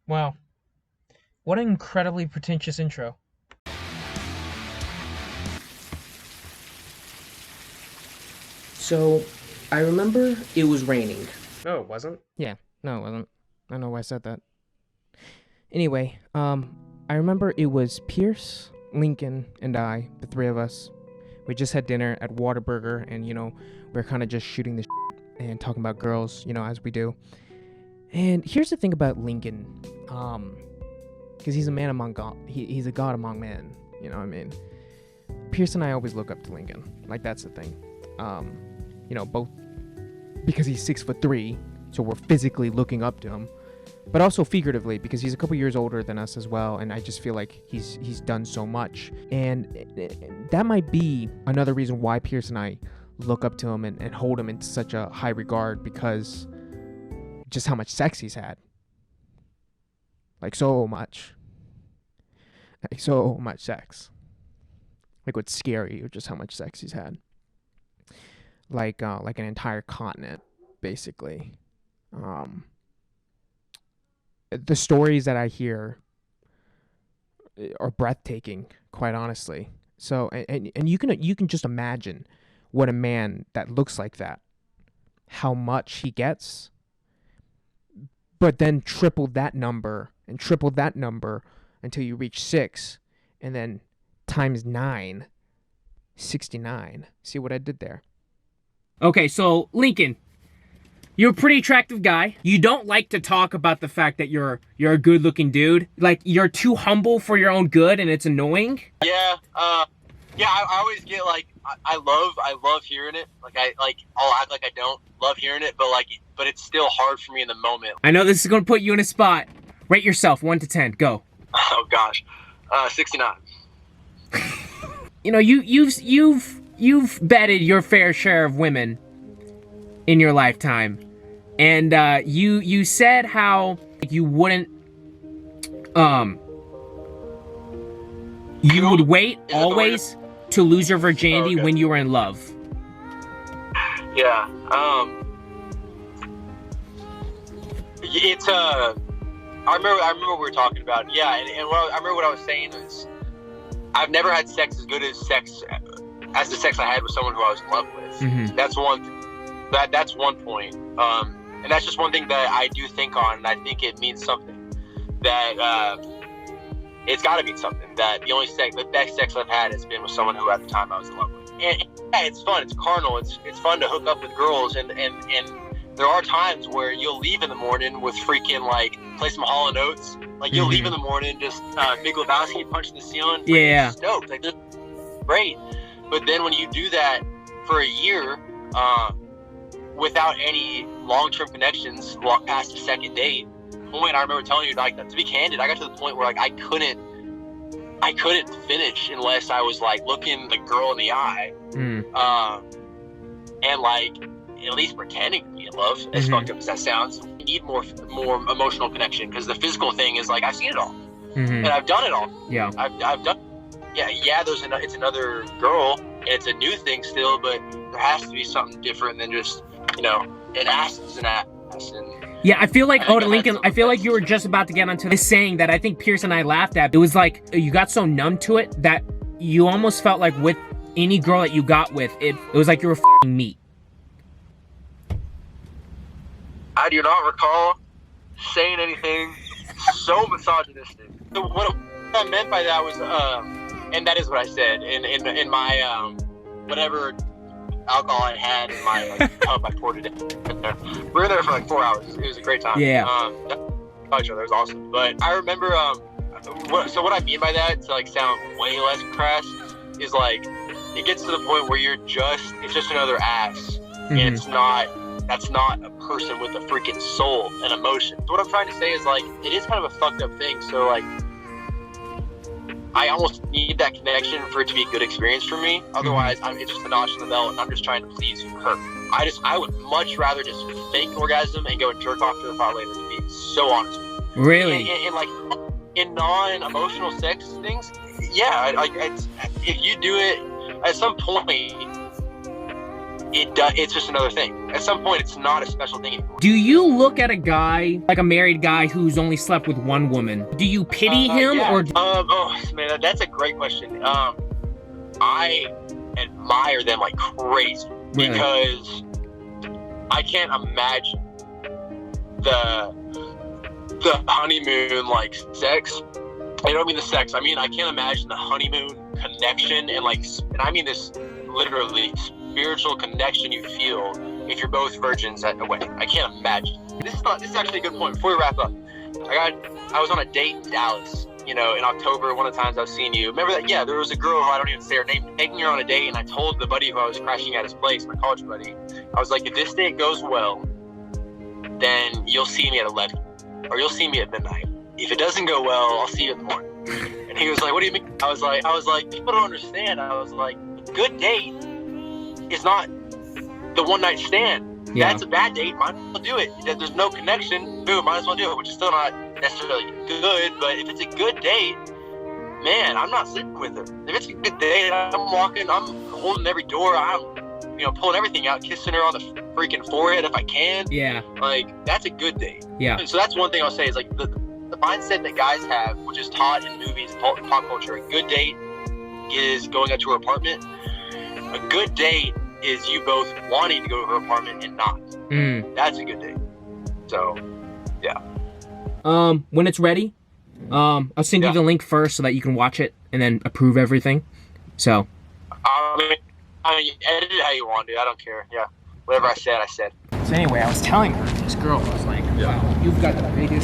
Wow. What an incredibly pretentious intro. So, I remember it was raining. No, it wasn't. Yeah, no, it wasn't. I don't know why I said that. Anyway, I remember it was Pierce, Lincoln, and I, the three of us. We just had dinner at Whataburger, and we're kind of just shooting the and talking about girls, as we do. And here's the thing about Lincoln, because he's a man among God. He's a god among men. You know what I mean? Pierce and I always look up to Lincoln. Like, that's the thing. Both because he's 6'3", so we're physically looking up to him, but also figuratively because he's a couple years older than us as well, and I just feel like he's done so much, and that might be another reason why Pierce and I look up to him and hold him in such a high regard, because just how much sex he's had. Like, so much sex. Like, what's scary is just how much sex he's had. Like an entire continent, basically. The stories that I hear are breathtaking, quite honestly. So, and you can just imagine what a man that looks like that, how much he gets, but then triple that number until you reach 6, and then times 9, 69. See what I did there? Okay, so Lincoln, you're a pretty attractive guy. You don't like to talk about the fact that you're a good-looking dude. Like, you're too humble for your own good, and it's annoying. Yeah, I always get like I love hearing it. I'll act like I don't love hearing it, but it's still hard for me in the moment. I know this is gonna put you in a spot. Rate yourself 1 to 10. Go. Oh gosh, 69. You've betted your fair share of women in your lifetime, and you said how you wouldn't you would wait always to lose your virginity when you were in love. Yeah. It's I remember we were talking about, yeah, and I remember what I was saying is I've never had sex as good as the sex I had with someone who I was in love with. Mm-hmm. That's one point. And that's just one thing that I do think on, and I think it means something. That it's got to mean something. That the best sex I've had has been with someone who at the time I was in love with. And yeah, it's fun. It's carnal. It's fun to hook up with girls, and there are times where you'll leave in the morning with freaking play some Hall & Oates. Like, you'll leave in the morning just Big Lebowski punching the ceiling. Yeah. Stoked. Like, great. But then when you do that for a year, without any long-term connections past the second date, I remember telling you, to be candid, I got to the point where I couldn't finish unless I was looking the girl in the eye, and at least pretending to be in love. As fucked up as that sounds, you need more emotional connection, because the physical thing is I've seen it all, and I've done it all. Yeah, I've done. Yeah. It's another girl, and it's a new thing still, but there has to be something different than just an ass is an ass. Yeah, I feel like, Lincoln, I feel like you were just about to get onto this saying that I think Pierce and I laughed at. It was like you got so numb to it that you almost felt like with any girl that you got with, it was like you were f***ing meat. I do not recall saying anything so misogynistic. So what I meant by that was, and that is what I said in my whatever alcohol I had in my tub I poured it in there. We were there for 4 hours. It was a great time. Yeah. Each other. It was awesome. But I remember, what I mean by that, to sound way less crass, is it gets to the point where it's just another ass, and that's not a person with a freaking soul and emotion. So what I'm trying to say is it is kind of a fucked up thing. So I almost need that connection for it to be a good experience for me. Otherwise, it's just a notch in the belt, and I'm just trying to please her. I would much rather just fake orgasm and go and jerk off to the thought later, to be so honest with you. Really? And in non-emotional sex things, yeah, if you do it at some point, it's just another thing. At some point, it's not a special thing anymore. Do you look at a guy, like a married guy who's only slept with one woman? Do you pity him yeah. or? Oh man, that's a great question. I admire them like crazy Really? because I can't imagine the honeymoon like sex. I don't mean the sex. I mean I can't imagine the honeymoon connection and I mean this literally spiritual connection you feel if you're both virgins at a wedding. I can't imagine. This is actually a good point. Before we wrap up, I was on a date in Dallas. You know, in October, one of the times I've seen you. Remember that? Yeah, there was a girl who I don't even say her name, taking her on a date, and I told the buddy who I was crashing at his place, my college buddy, I was like, if this date goes well, then you'll see me at 11, or you'll see me at midnight. If it doesn't go well, I'll see you in the morning. And he was like, what do you mean? I was like, people don't understand. I was like, a good date is not the one night stand. Yeah. That's a bad date. Might as well do it. There's no connection. Boom, might as well do it, which is still not necessarily good, but if it's a good date, man, I'm not sleeping with her. If it's a good date, I'm holding every door, I'm pulling everything out, kissing her on the freaking forehead if I can. Yeah. Like, that's a good date. Yeah. So that's one thing I'll say is like the mindset that guys have, which is taught in movies and pop culture. A good date is going up to her apartment. A good date is you both wanting to go to her apartment and not. That's a good date. So, yeah. When it's ready, I'll send you the link first so that you can watch it and then approve everything. So. I mean, edit it how you want, dude. I don't care. Yeah. Whatever I said, I said. So anyway, I was telling her, this girl was like, wow, you've got the biggest